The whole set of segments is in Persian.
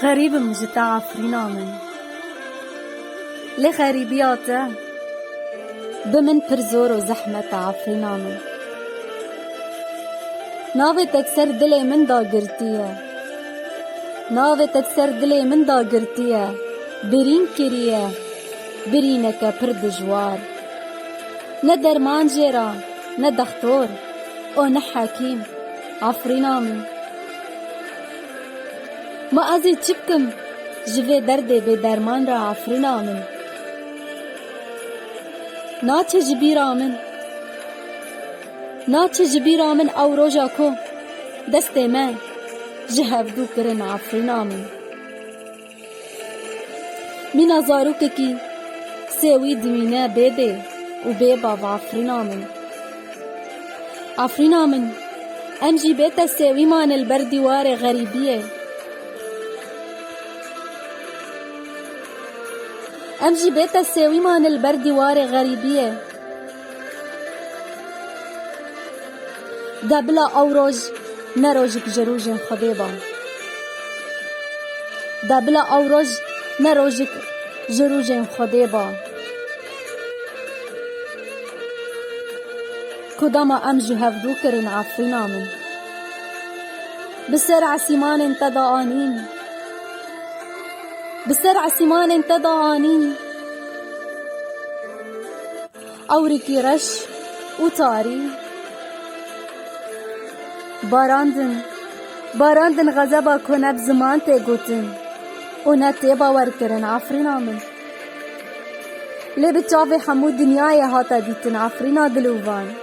غريب مجتا عفرينا من لي غريبياته بمن پرزور و زحمت عفرينا من ناوی تکسر دلی من دا گرتیه ناوی تکسر دلی من دا گرتیه برین کریه برینکه پر دجوار نه درمان جیرا نه دختور او نه حکیم عفرينا من ما ازی چبکم جوی درد به درمان را عفرينا من ناچه جبیرا من او روژا کو دست من جهفدو کرن عفرينا من مینا زاروک کی سیوی دمینه بیده و بیبا و عفرينا من امجی بیتا سیوی مان البردوار غریبیه امجی بیتا سیوی مان البردوار غریبیه دبلا او روج نروجک جروجن خدیبا دبلا او روج نروجک جروجن خدیبا کداما امجو هفدو کرن عفرينا من بسرع سیمان تدا آنین اورکی رش و تاری باراندن غضبا کنب زمان تی گوتن و نتی باور کرن عفرينا من لی بچاوی همو دنیای هاتا دیتن عفرينا دلووان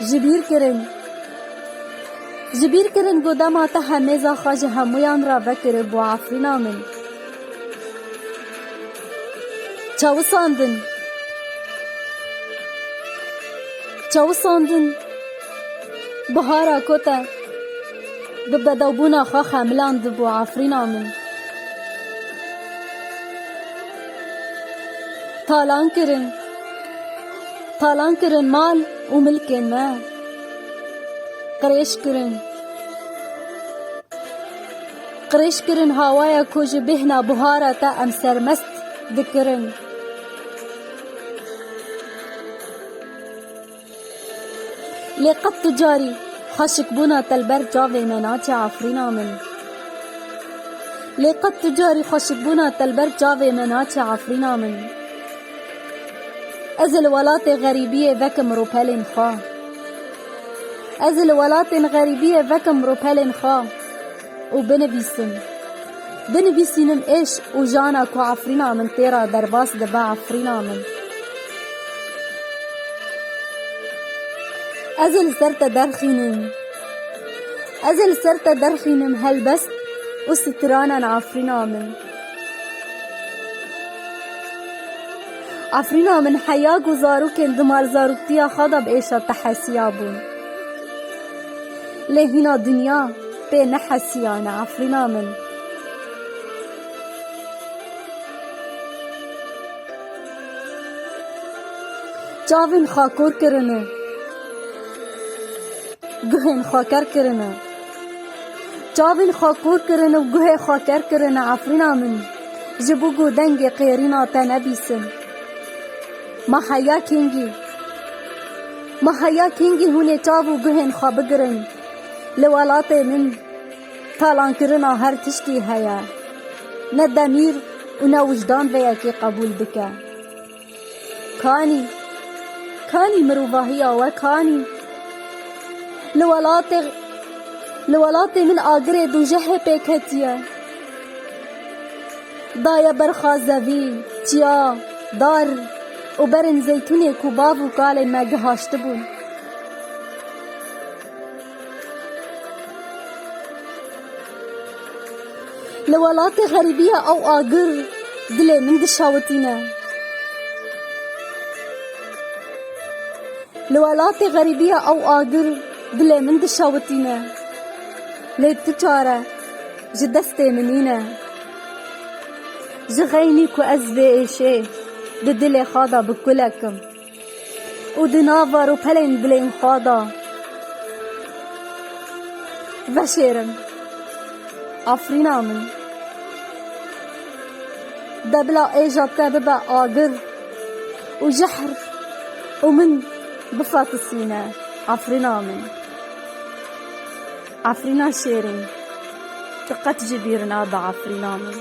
جبیر کرن گوداما تا همیزا خواج همویان را وکر بو عفرينا من چاوساندن بهارا کتا ببدوبونا خوا خملاند بو عفرينا من تالان کرن مال و ملکن ما قریش کرن هوایا کوج بهنا بهارا تا ام سرمست دکرن لقد تجاري خشك بنا تلبر جاوي مناتي عفرينا من لقد تجاري خشك بنا تلبر جاوي مناتي عفرينا من ازل ولات غريبية وكم روبالين خا ازل ولات غريبية وكم روبالين خا وبنبيسنم ايش وجانا كو عفرينا من تيرا درباس دبا عفرينا من ازل سرت درخينم هلبست وسترانا عفرينا من حياق وزاروكن دمار زاروكتيا خضب ايشا تحسيابون لهنا دنيا بي نحسيانا عفرينا من چاوین خاکور کرنه گوهن خاکر کرنه چاوین خاکور کرنه و گوه خاکر کرنه عفرينا من جبوگو دنگ قیرینا تنبیسن محیا کینگی هونه چاو گوهن خوابگرن لولات من تالان کرنا هر تشتی هیا نه دمیر و نه وجدان ویا که قبول بکه کانی مروواهیا و کانی لولات من آگره دو جه پیکتیه دایا برخازوی چیا دار و برن زیتونه کوباو و کال مگهاشته بون لولات غریبیه او آگر دل من دشاوتینه لولات غریبیه او آگر دل من دشاوتینه لیت چاره جدست منینه جغینی کو از ویشه دل خادا بکلکم و دناوار و پلین بلین خادا و شیرم عفرينا من دبلا إيجا تببا آقر وجحر ومن بفات السيناء عفرنا شيرين تقت جبيرنا بعفرنا من